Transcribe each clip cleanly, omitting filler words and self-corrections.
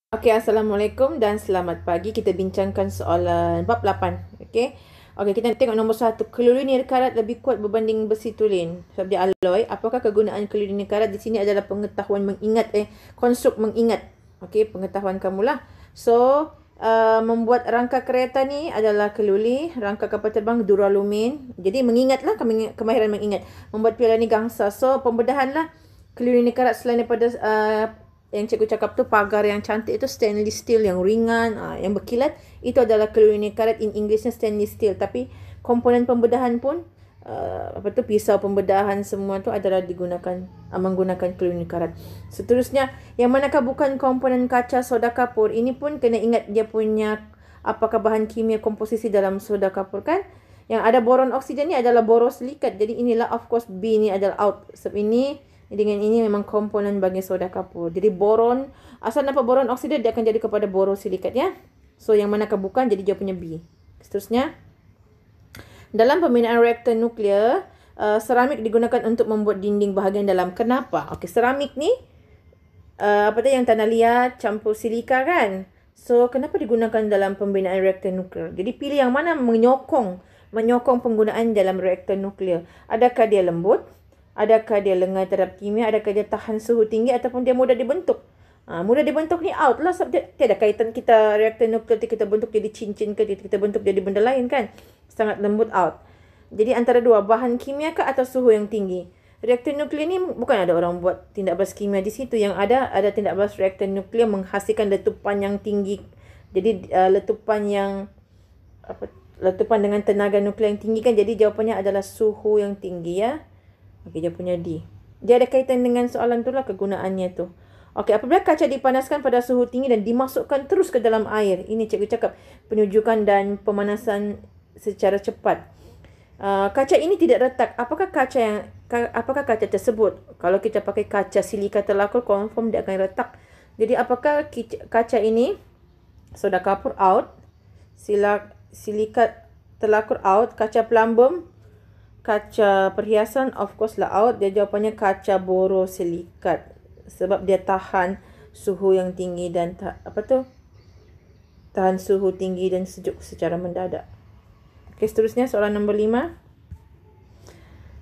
Okey, Assalamualaikum dan selamat pagi. Kita bincangkan soalan bab 8. Okey. Okey, kita tengok nombor 1. Keluri karat lebih kuat berbanding besi tulen. Sebab dia alloy. Apakah kegunaan keluri karat? Di sini adalah pengetahuan mengingat, konstruk mengingat. Okey, pengetahuan kamulah. So, membuat rangka kereta ni adalah keluli, rangka kapal terbang duralumin. Jadi mengingatlah, kemahiran mengingat. Membuat piala ni gangsa. So, pembedahan lah keluri karat selain daripada yang cikgu cakap tu pagar yang cantik itu stainless steel yang ringan, yang berkilat, itu adalah keluri karat. In Englishnya stainless steel, tapi komponen pembedahan pun pisau pembedahan semua tu adalah digunakan menggunakan keluri karat. Seterusnya, yang manakah bukan komponen kaca soda kapur? Ini pun kena ingat dia punya apakah bahan kimia komposisi dalam soda kapur kan? Yang ada boron oksigen ni adalah borosilikat. Jadi inilah, of course, B ni adalah out. Sebab ini dengan ini memang komponen bagi soda kapur. Jadi boron, asal nampak boron oksida, dia akan jadi kepada borosilikat ya. So yang manakah bukan, jadi jawapannya B. Seterusnya, dalam pembinaan reaktor nuklear, seramik digunakan untuk membuat dinding bahagian dalam. Kenapa? Okey, seramik ni yang tanah liat campur silika kan. So kenapa digunakan dalam pembinaan reaktor nuklear? Jadi pilih yang mana menyokong penggunaan dalam reaktor nuklear. Adakah dia lembut? Adakah dia lengan terhadap kimia? Adakah dia tahan suhu tinggi? Ataupun dia mudah dibentuk? Mudah dibentuk ni out lah. Sebab dia tiada kaitan kita reaktor nuklear kita bentuk jadi cincin ke, kita bentuk jadi benda lain kan. Sangat lembut, out. Jadi antara dua, bahan kimia ke atau suhu yang tinggi? Reaktor nuklear ni bukan ada orang buat tindak balas kimia di situ. Yang ada tindak balas reaktor nuklear menghasilkan letupan yang tinggi. Jadi letupan dengan tenaga nuklear yang tinggi kan. Jadi jawapannya adalah suhu yang tinggi ya. Okey, jawapannya D. Dia ada kaitan dengan soalan tu lah, kegunaannya tu. Okey, apabila kaca dipanaskan pada suhu tinggi dan dimasukkan terus ke dalam air. Ini cikgu cakap penyujukan dan pemanasan secara cepat. Kaca ini tidak retak. Apakah kaca tersebut? Kalau kita pakai kaca silika terlakur, confirm dia akan retak. Jadi apakah kaca ini? Soda kapur out, silikat terlakur out, kaca plumbum, kaca perhiasan of course lah out. Dia jawapannya kaca borosilikat. Sebab dia tahan suhu yang tinggi dan tahan suhu tinggi dan sejuk secara mendadak. Okey, seterusnya soalan nombor 5.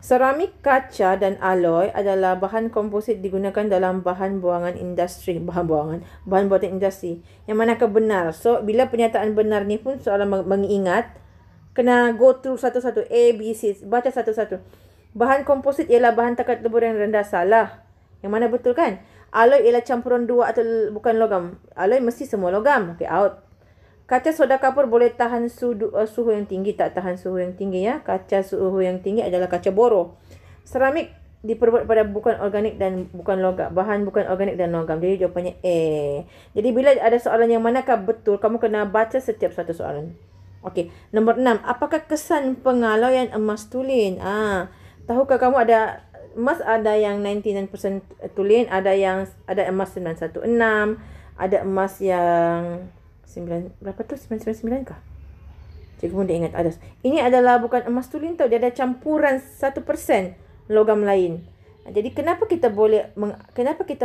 Seramik, kaca dan alloy adalah bahan komposit digunakan dalam bahan buatan industri. Yang manakah benar? So, bila pernyataan benar ni pun soalan mengingat, kena go through satu-satu. A, B, C. Baca satu-satu. Bahan komposit ialah bahan takat lebur yang rendah. Salah. Yang mana betul kan? Alloy ialah campuran dua atau bukan logam. Alloy mesti semua logam. Okay, out. Kaca soda kapur boleh tahan suhu yang tinggi. Tak tahan suhu yang tinggi ya. Kaca suhu yang tinggi adalah kaca boro. Seramik diperbuat pada bukan organik dan bukan logam. Bahan bukan organik dan logam. Jadi jawapannya A. Jadi bila ada soalan yang manakah betul, kamu kena baca setiap satu soalan. Okey, nombor 6. Apakah kesan pengaloyan emas tulen? Tahukah kamu ada emas ada yang 99% tulen, ada emas 916, ada emas yang 9 berapa tu? 999 kah? Cikgu pun dia ingat ada. Ini adalah bukan emas tulen tau, dia ada campuran 1% logam lain. Jadi kenapa kita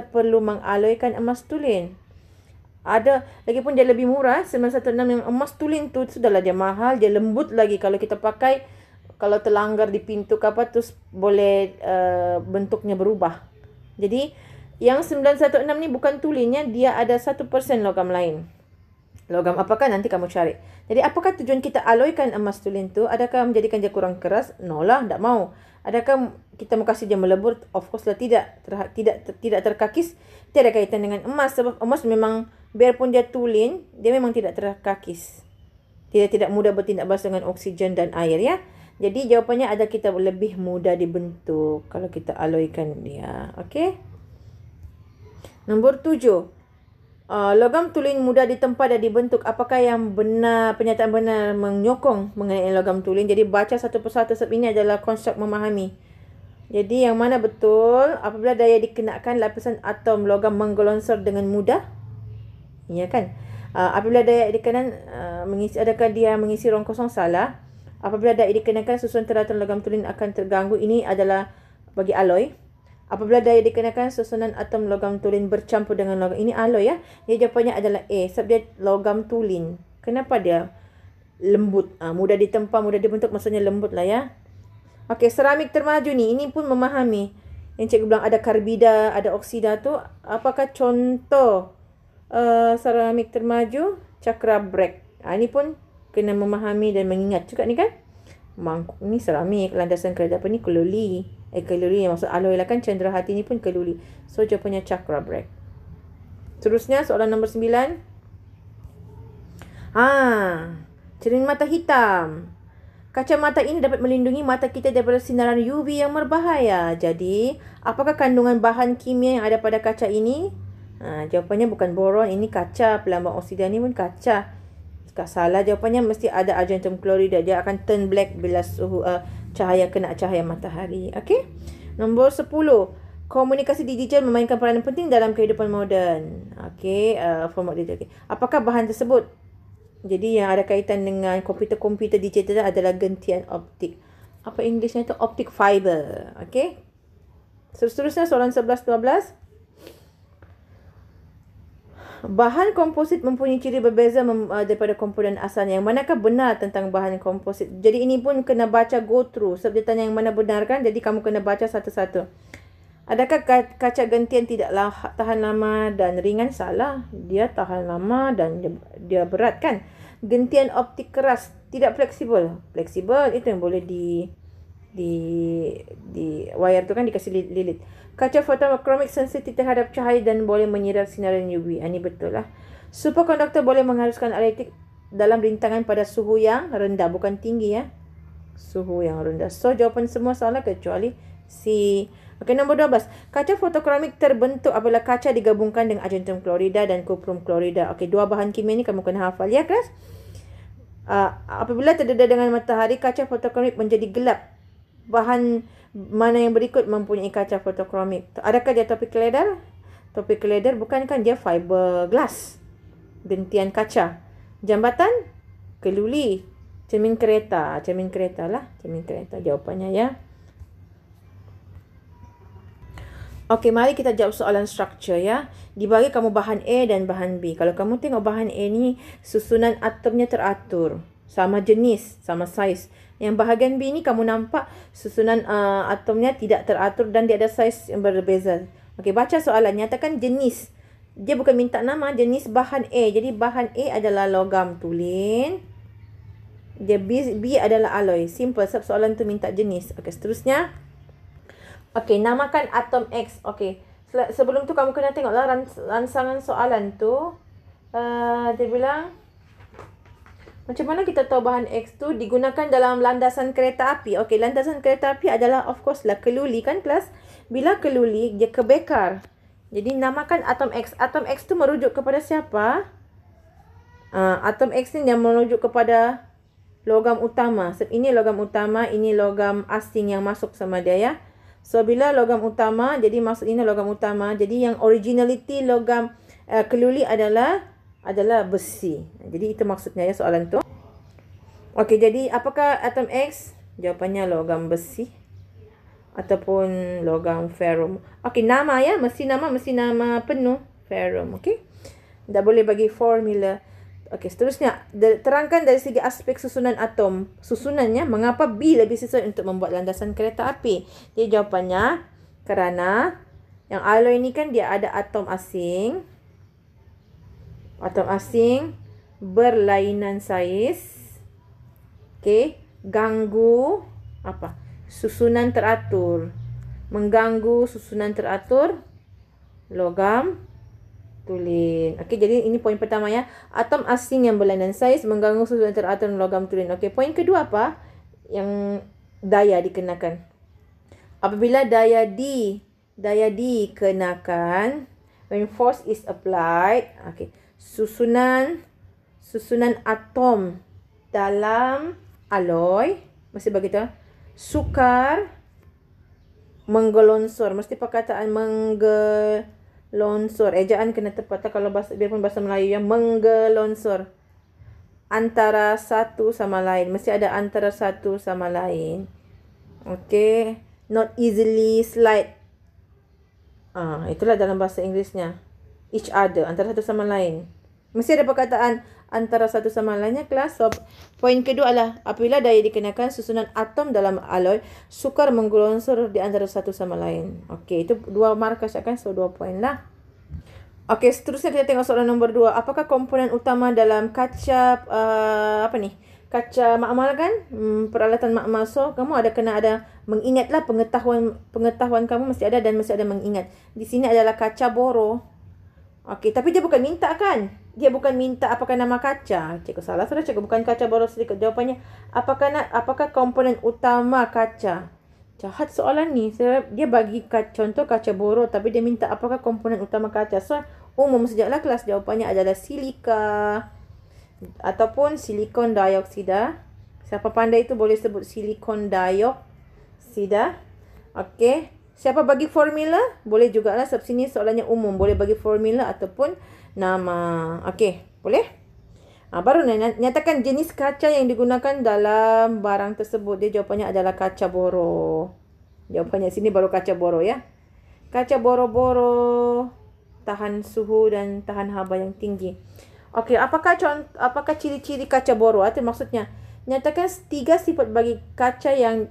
perlu mengaloykan emas tulen? Ada, lagipun dia lebih murah, 916 yang emas tulen tu sudahlah dia mahal, dia lembut lagi kalau kita pakai. Kalau terlanggar di pintu ke apa, terus boleh bentuknya berubah. Jadi yang 916 ni bukan tulennya, dia ada 1% logam lain. Logam apakah nanti kamu cari. Jadi apakah tujuan kita aloykan emas tulen tu? Adakah menjadikan dia kurang keras? No lah, tak mau. Adakah kita mau kasih dia melebur? Of course lah tidak. Tidak terkakis. Tiada kaitan dengan emas. Sebab emas memang, biarpun dia tulen, dia memang tidak terkakis. Tidak mudah bertindak balas dengan oksigen dan air ya. Jadi jawapannya ada, kita lebih mudah dibentuk kalau kita aloykan dia. Okey. Nombor 7. Logam tulen mudah ditempa dan dibentuk. Apakah yang benar, pernyataan benar menyokong mengenai logam tulen? Jadi baca satu persatu sebab ini adalah konsep memahami. Jadi yang mana betul? Apabila daya dikenakan, lapisan atom logam menggelonsor dengan mudah. Ya kan? Apabila daya dikenakan, adakah dia mengisi ruang kosong? Salah. Apabila daya dikenakan, susunan teratan logam tulen akan terganggu. Ini adalah bagi alloy. Apabila daya dikenakan susunan atom logam tulin bercampur dengan logam. Ini alloy ya. Jadi jawapannya adalah A. Sebab dia logam tulin. Kenapa dia lembut? Mudah ditempa, mudah dibentuk, maksudnya lembut lah ya. Okey, seramik termaju ni. Ini pun memahami. Yang cikgu bilang ada karbida, ada oksida tu. Apakah contoh seramik termaju? Cakra Bragg. Ini pun kena memahami dan mengingat juga ni kan. Mangkuk ni seramik, landasan kereta apa ni keluli. Keluli yang maksud alloy lah kan, cendera hati ni pun keluli. So jawapannya Cakra Bragg. Terusnya soalan nombor 9. Cermin mata hitam. Kacamata ini dapat melindungi mata kita daripada sinaran UV yang berbahaya. Jadi, apakah kandungan bahan kimia yang ada pada kaca ini? Jawapannya bukan boron, ini kaca. Pelambang oksida ni pun kaca. Jika salah, jawapannya mesti ada argentum klorida. Dia akan turn black bila suhu cahaya kena cahaya matahari. Okey. Nombor 10. Komunikasi digital memainkan peranan penting dalam kehidupan moden. Okey, format digital. Apakah bahan tersebut? Jadi yang ada kaitan dengan komputer-komputer digital adalah gentian optik. Apa Englishnya tu? Optic fiber. Okey. Seterusnya soalan 11 12. Bahan komposit mempunyai ciri berbeza daripada komponen asalnya. Yang manakah benar tentang bahan komposit? Jadi ini pun kena baca go through. Sebab dia tanya yang mana benar kan. Jadi kamu kena baca satu-satu. Adakah kaca gentian tidaklah tahan lama dan ringan? Salah. Dia tahan lama dan dia berat kan. Gentian optik keras, tidak fleksibel. Fleksibel itu yang boleh di wire tu kan dikasih lilit. Kaca fotokromik sensitif terhadap cahaya dan boleh menyerap sinaran UV. Ini betul lah. Superkonduktor boleh mengharuskan elektrik dalam rintangan pada suhu yang rendah, bukan tinggi ya. Suhu yang rendah. So jawapan semua salah kecuali C. Okey, nombor 12. Kaca fotokromik terbentuk apabila kaca digabungkan dengan argentum klorida dan kuprum klorida. Okey, dua bahan kimia ni kamu kena hafal ya, kelas. Apabila terdedah dengan matahari, kaca fotokromik menjadi gelap. Bahan mana yang berikut mempunyai kaca fotokromik? Adakah dia topik leather? Topik leather bukan kan, dia fiberglass. Gentian kaca. Jambatan? Keluli. Cermin kereta. Cermin kereta lah. Cermin kereta jawapannya ya. Okey, mari kita jawab soalan structure ya. Dibagi kamu bahan A dan bahan B. Kalau kamu tengok bahan A ni, susunan atomnya teratur. Sama jenis, sama saiz. Yang bahagian B ni kamu nampak susunan atomnya tidak teratur dan dia ada saiz yang berbeza. Okey, baca soalan. Nyatakan jenis. Dia bukan minta nama, jenis bahan A. Jadi bahan A adalah logam tulin. Dia B adalah alloy. Simple sebab soalan tu minta jenis. Okey, seterusnya. Okey, namakan atom X. Okey. Sebelum tu kamu kena tengoklah ransangan soalan tu. Dia bilang macam mana kita tahu bahan X tu digunakan dalam landasan kereta api. Okey, landasan kereta api adalah of course lah keluli kan kelas. Bila keluli dia kebakar. Jadi namakan atom X. Atom X tu merujuk kepada siapa? Atom X ni yang merujuk kepada logam utama. Sebab ini logam utama, ini logam asing yang masuk sama dia ya. So bila logam utama, jadi maksud ini logam utama. Jadi yang originality logam keluli adalah besi. Jadi itu maksudnya ya soalan tu. Okey, jadi apakah atom X? Jawapannya logam besi ataupun logam ferrum. Okey, nama ya, mesti nama penuh ferrum. Okey. Tak boleh bagi formula. Okey, seterusnya terangkan dari segi aspek susunan atom. Susunannya mengapa B lebih sesuai untuk membuat landasan kereta api? Jadi jawapannya kerana yang alloy ni kan dia ada atom asing. Atom asing berlainan saiz. Okey, ganggu apa? Susunan teratur. Mengganggu susunan teratur logam tulin. Okey, jadi ini poin pertama ya. Atom asing yang berlainan saiz mengganggu susunan teratur logam tulin. Okey, poin kedua apa? Yang daya dikenakan. Apabila daya dikenakan, when force is applied, okey, susunan atom dalam alloy mesti begitu. Sukar menggelonsor. Mesti perkataan menggelonsor. Ejaan kena tepat kalau biarpun bahasa Melayu yang menggelonsor. Antara satu sama lain. Mesti ada antara satu sama lain. Okey. Not easily slide. Itulah dalam bahasa Inggerisnya. Each other, antara satu sama lain. Mesti ada perkataan antara satu sama lainnya kelas. So, poin kedua adalah apabila daya dikenakan susunan atom dalam alloy sukar menggelonsor di antara satu sama lain. Okey, itu 2 markah kan? So 2 poin lah. Okey, seterusnya kita tengok soalan nombor 2. Apakah komponen utama dalam kaca kaca makmal kan? Peralatan makmal. So, kamu kena ada mengingatlah pengetahuan kamu mesti ada dan mesti ada mengingat. Di sini adalah kaca boro. Okey, tapi dia bukan minta kan? Dia bukan minta apakah nama kaca. Cikgu salah, sudah cikgu bukan kaca boro sedikit. Jawapannya apakah komponen utama kaca? Jahat soalan ni. Dia bagi contoh kaca boro tapi dia minta apakah komponen utama kaca. So, umum sejaklah kelas. Jawapannya adalah silika ataupun silikon dioksida. Siapa pandai itu boleh sebut silikon dioksida. Okey. Siapa bagi formula? Boleh jugalah, sebab sini soalannya umum. Boleh bagi formula ataupun nama. Okey, boleh? Baru nyatakan jenis kaca yang digunakan dalam barang tersebut. Dia jawapannya adalah kaca boro. Jawapannya sini baru kaca boro ya. Kaca boro-boro, tahan suhu dan tahan haba yang tinggi. Okey, apakah ciri-ciri kaca boro? Itu maksudnya nyatakan 3 sifat bagi kaca yang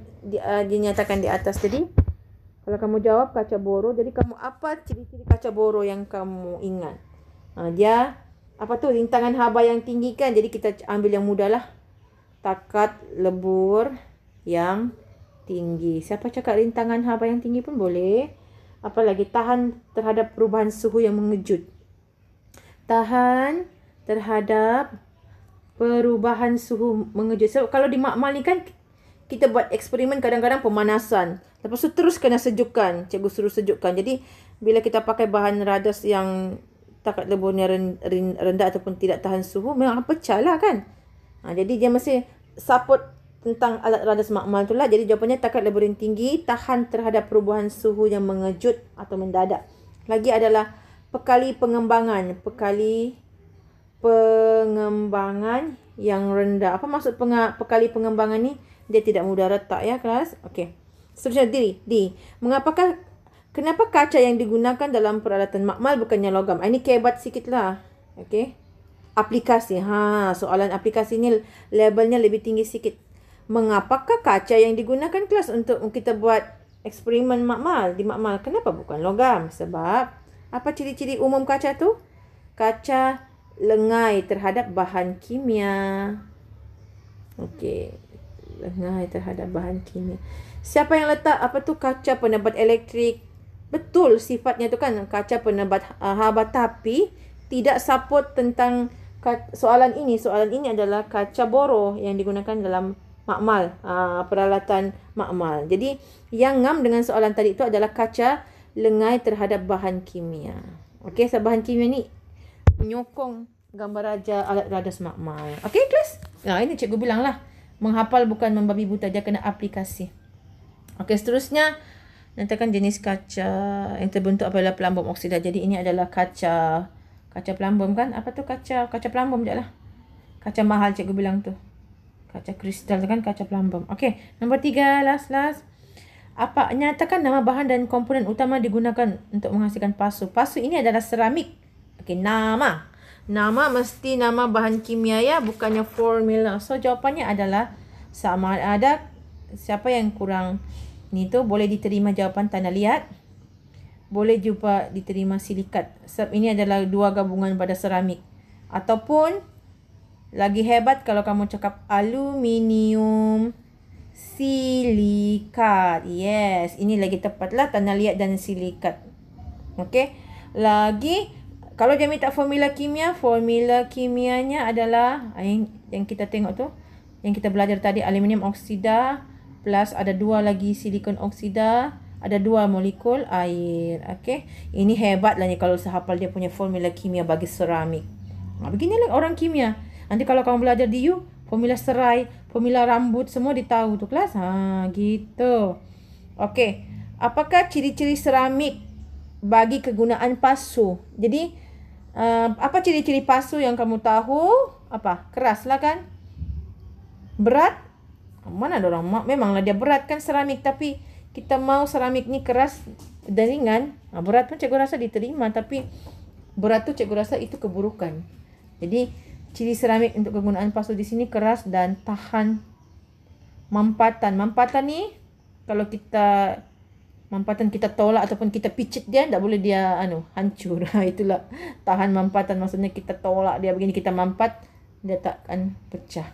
dinyatakan di atas tadi. Kalau kamu jawab kaca boro, jadi kamu apa ciri-ciri kaca boro yang kamu ingat? Dia rintangan haba yang tinggi kan? Jadi kita ambil yang mudah lah. Takat lebur yang tinggi. Siapa cakap rintangan haba yang tinggi pun boleh. Apalagi tahan terhadap perubahan suhu yang mengejut. Tahan terhadap perubahan suhu mengejut. So, kalau di makmal ni kan kita buat eksperimen kadang-kadang pemanasan. Lepas tu terus kena sejukkan. Cikgu suruh sejukkan. Jadi bila kita pakai bahan radas yang takat leburnya rendah ataupun tidak tahan suhu, memang pecah lah kan. Jadi dia mesti support tentang alat radas makmal tu lah. Jadi jawapannya takat lebur yang tinggi, tahan terhadap perubahan suhu yang mengejut atau mendadak. Lagi adalah pekali pengembangan. Pekali pengembangan yang rendah. Apa maksud pekali pengembangan ni? Dia tidak mudah retak ya kelas. Okey. Seterusnya kenapa kaca yang digunakan dalam peralatan makmal bukannya logam? Ini kebat sikit lah. Okey. Aplikasi. Soalan aplikasi ni levelnya lebih tinggi sikit. Mengapakah kaca yang digunakan kelas untuk kita buat eksperimen makmal di makmal? Kenapa bukan logam? Sebab apa ciri-ciri umum kaca tu? Kaca lengai terhadap bahan kimia. Okey. Lengai terhadap bahan kimia. Siapa yang letak kaca penebat elektrik? Betul sifatnya tu kan kaca penebat haba, tapi tidak support tentang soalan ini. Soalan ini adalah kaca boro yang digunakan dalam makmal, peralatan makmal. Jadi yang ngam dengan soalan tadi itu adalah kaca lengai terhadap bahan kimia. Okey, so bahan kimia ni menyokong gambar raja alat radas makmal. Okey, kelas? Ini cikgu bilang lah. Menghafal bukan membabi buta, dia kena aplikasi. Okey, seterusnya nyatakan jenis kaca yang terbentuk apabila pelambum oksida. Jadi ini adalah kaca pelambum kan? Apa tu kaca pelambum je lah. Kaca mahal cikgu bilang tu. Kaca kristal tu kan kaca pelambum. Okey, nombor 3 last. Nyatakan nama bahan dan komponen utama digunakan untuk menghasilkan pasu. Pasu ini adalah seramik. Okey, nama mesti nama bahan kimia ya, bukannya formula. So jawapannya adalah sama ada. Siapa yang kurang ni tu boleh diterima jawapan tanah liat. Boleh juga diterima silikat. Sebab ini adalah 2 gabungan pada seramik. Ataupun lagi hebat kalau kamu cakap aluminium silikat. Yes, ini lagi tepatlah tanah liat dan silikat. Okey. Lagi kalau dia minta formula kimianya adalah yang kita tengok tu, yang kita belajar tadi, aluminium oksida plus ada 2 lagi silikon oksida, ada 2 molekul air. Okey. Ini hebatlah ni kalau sehafal dia punya formula kimia bagi seramik. Beginilah orang kimia. Nanti kalau kamu belajar di U, formula serai, formula rambut semua ditahu tu kelas. Gitu. Okey. Apakah ciri-ciri seramik bagi kegunaan pasu? Jadi apa ciri-ciri pasu yang kamu tahu? Keras lah kan? Berat? Mana ada orang memanglah dia berat kan seramik, tapi kita mau seramik ni keras dan ringan, berat pun cikgu rasa diterima, tapi berat tu cikgu rasa itu keburukan. Jadi ciri seramik untuk kegunaan pasu di sini keras dan tahan mampatan. Mampatan ni kalau kita mampatan kita tolak ataupun kita picit dia, tak boleh dia hancur. Itulah tahan mampatan, maksudnya kita tolak dia begini, kita mampat, dia takkan pecah.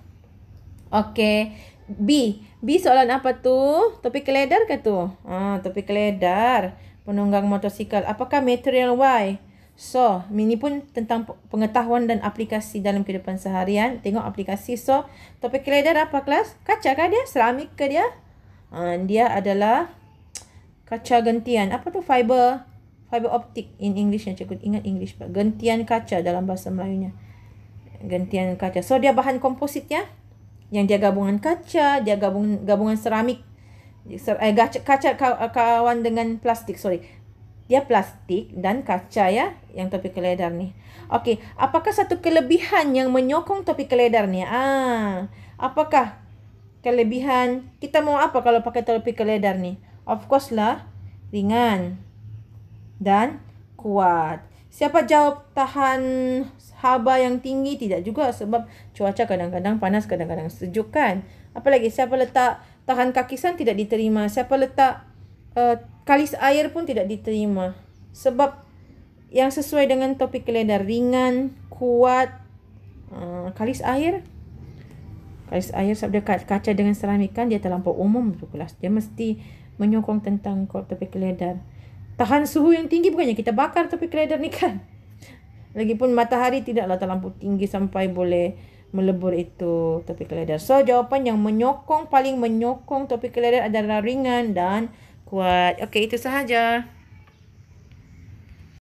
Okey. B soalan apa tu? Topik keledar ke tu? Topik keledar. Penunggang motosikal. Apakah material Y? So, ini pun tentang pengetahuan dan aplikasi dalam kehidupan seharian. Tengok aplikasi. So, topik keledar apa kelas? Kaca kah dia? Seramik ke dia? Dia adalah kaca gentian. Apa tu? Fiber optik in English. Cikgu ingat English. Gentian kaca dalam bahasa Melayunya. Gentian kaca. So, dia bahan kompositnya. Yang dia gabungan kaca, dia gabungan seramik. Kaca kawan dengan plastik. Dia plastik dan kaca ya, yang topi keledar ni. Okey, apakah satu kelebihan yang menyokong topi keledar ni? Apakah kelebihan? Kita mau apa kalau pakai topi keledar ni? Of course lah, ringan dan kuat. Siapa jawab tahan haba yang tinggi? Tidak juga, sebab cuaca kadang-kadang panas, kadang-kadang sejuk kan. Apalagi siapa letak tahan kakisan tidak diterima. Siapa letak kalis air pun tidak diterima. Sebab yang sesuai dengan topik keledar, ringan, kuat. Kalis air sebab dia kaca dengan seramik kan, dia terlampau umum tu kelas. Dia mesti menyokong tentang topik keledar. Tahan suhu yang tinggi, bukannya kita bakar topik keledar ni kan. Lagipun matahari tidaklah terlampau tinggi sampai boleh melebur itu topik keledar. So jawapan yang paling menyokong topik keledar adalah ringan dan kuat. Okey, itu sahaja.